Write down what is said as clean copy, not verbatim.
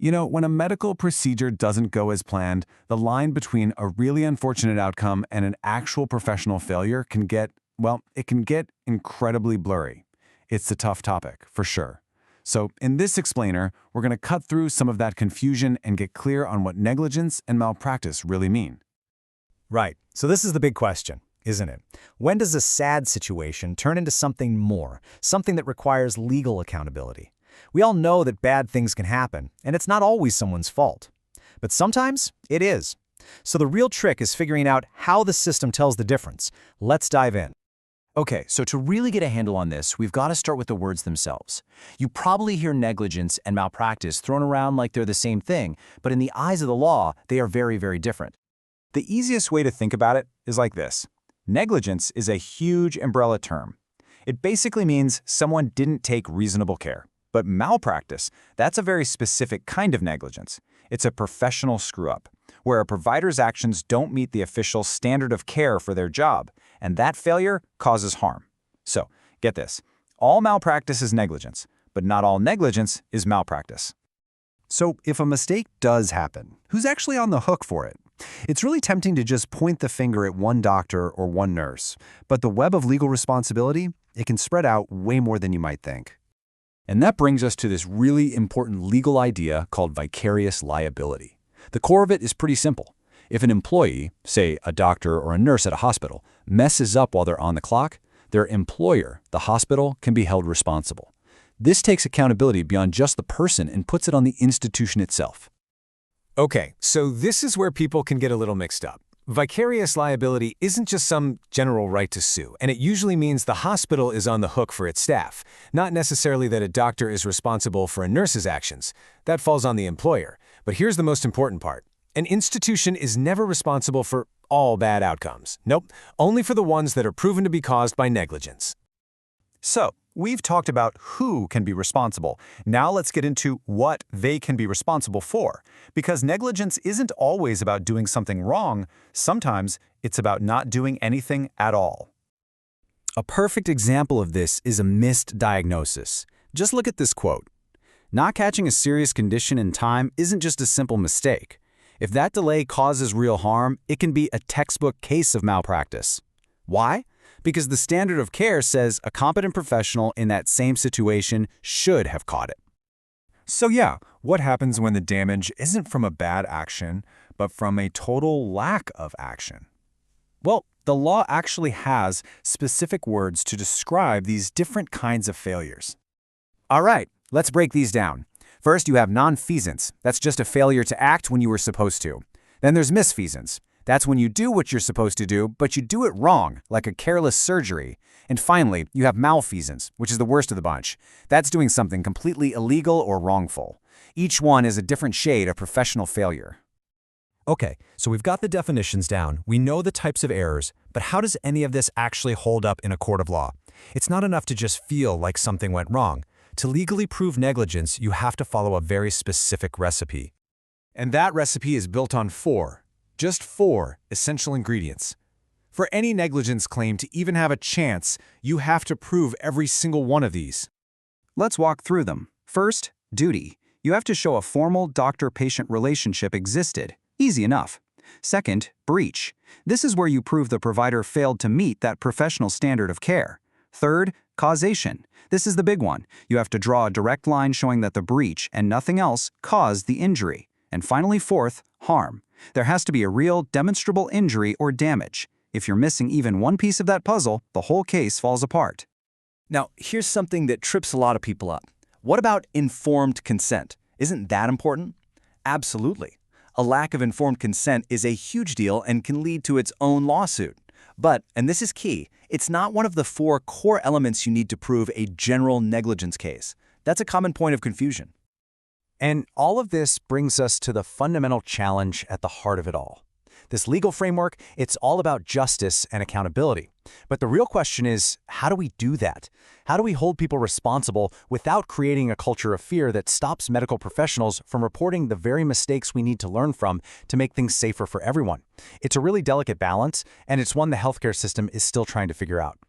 When a medical procedure doesn't go as planned, the line between a really unfortunate outcome and an actual professional failure can get, well, it can get incredibly blurry. It's a tough topic, for sure. So in this explainer, we're going to cut through some of that confusion and get clear on what negligence and malpractice really mean. Right. So this is the big question, isn't it? When does a sad situation turn into something more, something that requires legal accountability? We all know that bad things can happen, and it's not always someone's fault. But sometimes it is. So the real trick is figuring out how the system tells the difference. Let's dive in. Okay, so to really get a handle on this, we've got to start with the words themselves. You probably hear negligence and malpractice thrown around like they're the same thing, but in the eyes of the law, they are very, very different. The easiest way to think about it is like this. Negligence is a huge umbrella term. It basically means someone didn't take reasonable care. But malpractice, that's a very specific kind of negligence. It's a professional screw-up, where a provider's actions don't meet the official standard of care for their job, and that failure causes harm. So, get this. All malpractice is negligence, but not all negligence is malpractice. So if a mistake does happen, who's actually on the hook for it? It's really tempting to just point the finger at one doctor or one nurse, but the web of legal responsibility, it can spread out way more than you might think. And that brings us to this really important legal idea called vicarious liability. The core of it is pretty simple. If an employee, say a doctor or a nurse at a hospital, messes up while they're on the clock, their employer, the hospital, can be held responsible. This takes accountability beyond just the person and puts it on the institution itself. Okay, so this is where people can get a little mixed up. Vicarious liability isn't just some general right to sue, and it usually means the hospital is on the hook for its staff, not necessarily that a doctor is responsible for a nurse's actions. That falls on the employer. But here's the most important part. An institution is never responsible for all bad outcomes. Nope, only for the ones that are proven to be caused by negligence. So, we've talked about who can be responsible. Now let's get into what they can be responsible for. Because negligence isn't always about doing something wrong. Sometimes it's about not doing anything at all. A perfect example of this is a missed diagnosis. Just look at this quote. Not catching a serious condition in time isn't just a simple mistake. If that delay causes real harm, it can be a textbook case of malpractice. Why? Because the standard of care says a competent professional in that same situation should have caught it. So yeah, what happens when the damage isn't from a bad action, but from a total lack of action? Well, the law actually has specific words to describe these different kinds of failures. All right, let's break these down. First, you have nonfeasance. That's just a failure to act when you were supposed to. Then there's misfeasance. That's when you do what you're supposed to do, but you do it wrong, like a careless surgery. And finally, you have malfeasance, which is the worst of the bunch. That's doing something completely illegal or wrongful. Each one is a different shade of professional failure. Okay, so we've got the definitions down, we know the types of errors, but how does any of this actually hold up in a court of law? It's not enough to just feel like something went wrong. To legally prove negligence, you have to follow a very specific recipe. And that recipe is built on just four essential ingredients. For any negligence claim to even have a chance, you have to prove every single one of these. Let's walk through them. First, duty. You have to show a formal doctor-patient relationship existed. Easy enough. Second, breach. This is where you prove the provider failed to meet that professional standard of care. Third, causation. This is the big one. You have to draw a direct line showing that the breach and nothing else caused the injury. And finally, fourth, harm. There has to be a real, demonstrable injury or damage. If you're missing even one piece of that puzzle, the whole case falls apart. Now, here's something that trips a lot of people up. What about informed consent? Isn't that important? Absolutely. A lack of informed consent is a huge deal and can lead to its own lawsuit. But, and this is key, it's not one of the four core elements you need to prove a general negligence case. That's a common point of confusion. And all of this brings us to the fundamental challenge at the heart of it all. This legal framework, it's all about justice and accountability. But the real question is, how do we do that? How do we hold people responsible without creating a culture of fear that stops medical professionals from reporting the very mistakes we need to learn from to make things safer for everyone? It's a really delicate balance, and it's one the healthcare system is still trying to figure out.